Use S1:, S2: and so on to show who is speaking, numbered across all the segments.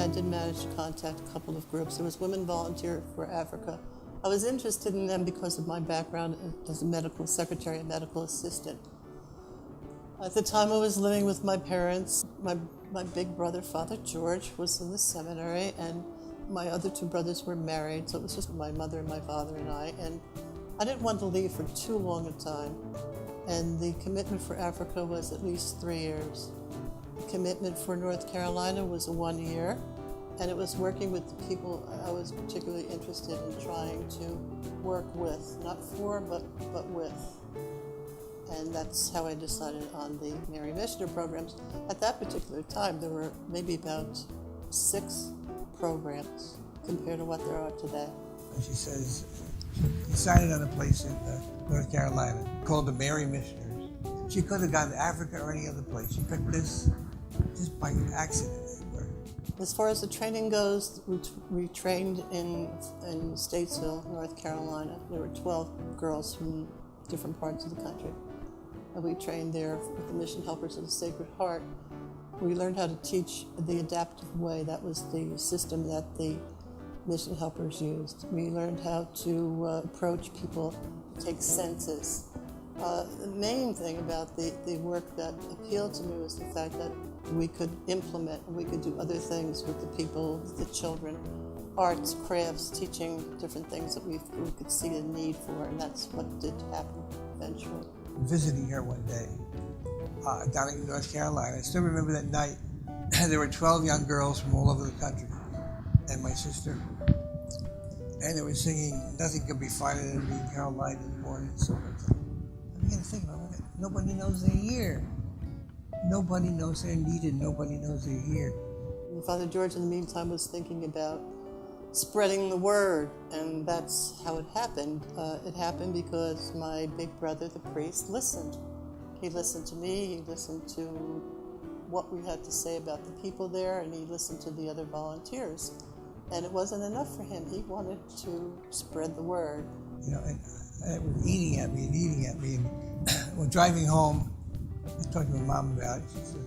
S1: I did manage to contact a couple of groups. There was Women Volunteer for Africa. I was interested in them because of my background as a medical secretary and medical assistant. At the time I was living with my parents. My big brother, Father George, was in the seminary, and my other two brothers were married, so it was just my mother and my father and I. And I didn't want to leave for too long a time. And the commitment for Africa was at least 3 years. The commitment for North Carolina was 1 year, and it was working with the people I was particularly interested in trying to work with, not for, but with. And that's how I decided on the Mary Missioner programs. At that particular time, there were maybe about 6 programs compared to what there are today.
S2: She says she decided on a place in North Carolina called the Mary Missioners. She could have gone to Africa or any other place. She picked this just by accident.
S1: As far as the training goes, we trained in Statesville, North Carolina. There were 12 girls from different parts of the country. And we trained there with the Mission Helpers of the Sacred Heart. We learned how to teach the adaptive way. That was the system that the Mission Helpers used. We learned how to approach people, take census. The main thing about the work that appealed to me was the fact that we could implement, we could do other things with the people, the children, arts, crafts, teaching different things that we could see a need for, and that's what did happen eventually.
S2: Visiting her one day down in North Carolina, I still remember that night. There were 12 young girls from all over the country, and my sister, and they were singing "Nothing Could Be Finer Than Being Carolina in the Morning." So I began to think about it. Nobody knows they're here. Nobody knows they're needed. Nobody knows they're here.
S1: And Father George, in the meantime, was thinking about spreading the word, and that's how it happened. It happened because my big brother, the priest, listened. He listened to me, he listened to what we had to say about the people there, and he listened to the other volunteers. And it wasn't enough for him. He wanted to spread the word.
S2: You know, and it was eating at me. And when driving home, I talked to my mom about it. She said,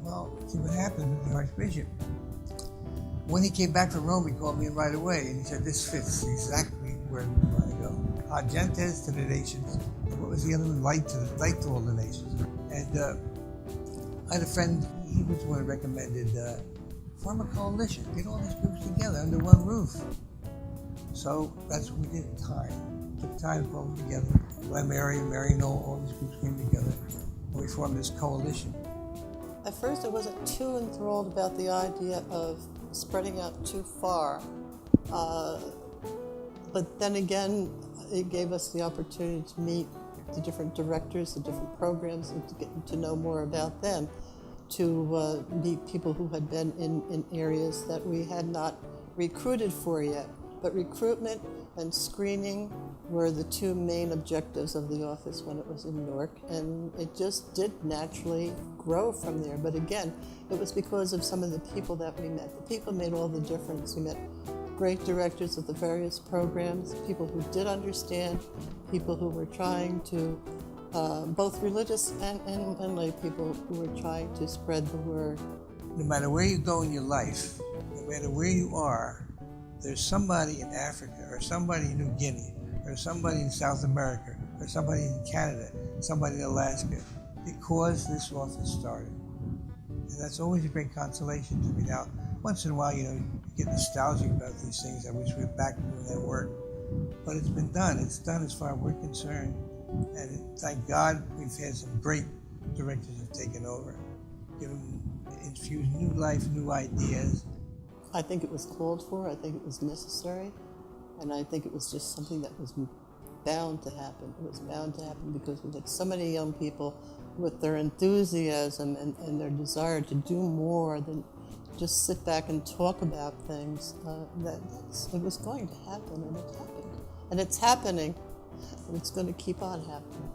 S2: well, see what happened with the Archbishop. When he came back from Rome, he called me in right away, and he said, this fits exactly where we want to go. Ad gentes to the nations. What was the other one? Light to all the nations. And I had a friend, he was the one who recommended form a coalition, get all these groups together under one roof. So that's what we did at time. Took time to pull them together. Mary Noel, all these groups came together, and we formed this coalition.
S1: At first, I wasn't too enthralled about the idea of spreading out too far. But then again, it gave us the opportunity to meet the different directors, the different programs, and to get to know more about them, to meet people who had been in areas that we had not recruited for yet. But recruitment and screening were the 2 main objectives of the office when it was in Newark, and it just did naturally grow from there. But again, it was because of some of the people that we met. The people made all the difference. We met great directors of the various programs, people who did understand, people who were trying to, both religious and lay people who were trying to spread the word.
S2: No matter where you go in your life, no matter where you are, there's somebody in Africa, or somebody in New Guinea, or somebody in South America, or somebody in Canada, somebody in Alaska, because this office started. And that's always a great consolation to me. Now, once in a while, you get nostalgic about these things. I wish we were back doing that work. But it's been done. It's done as far as we're concerned. And thank God we've had some great directors who've taken over, infused new life, new ideas.
S1: I think it was called for, I think it was necessary, and I think it was just something that was bound to happen. It was bound to happen because we had so many young people with their enthusiasm and their desire to do more than just sit back and talk about things. It was going to happen, and it happened. And it's happening, and it's going to keep on happening.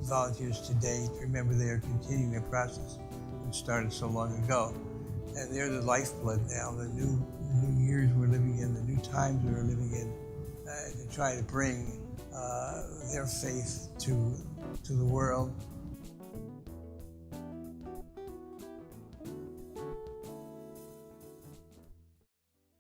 S2: Volunteers today, remember, they are continuing a process which started so long ago. And they're the lifeblood now, the new years we're living in, the new times we're living in, to try to bring their faith to the world.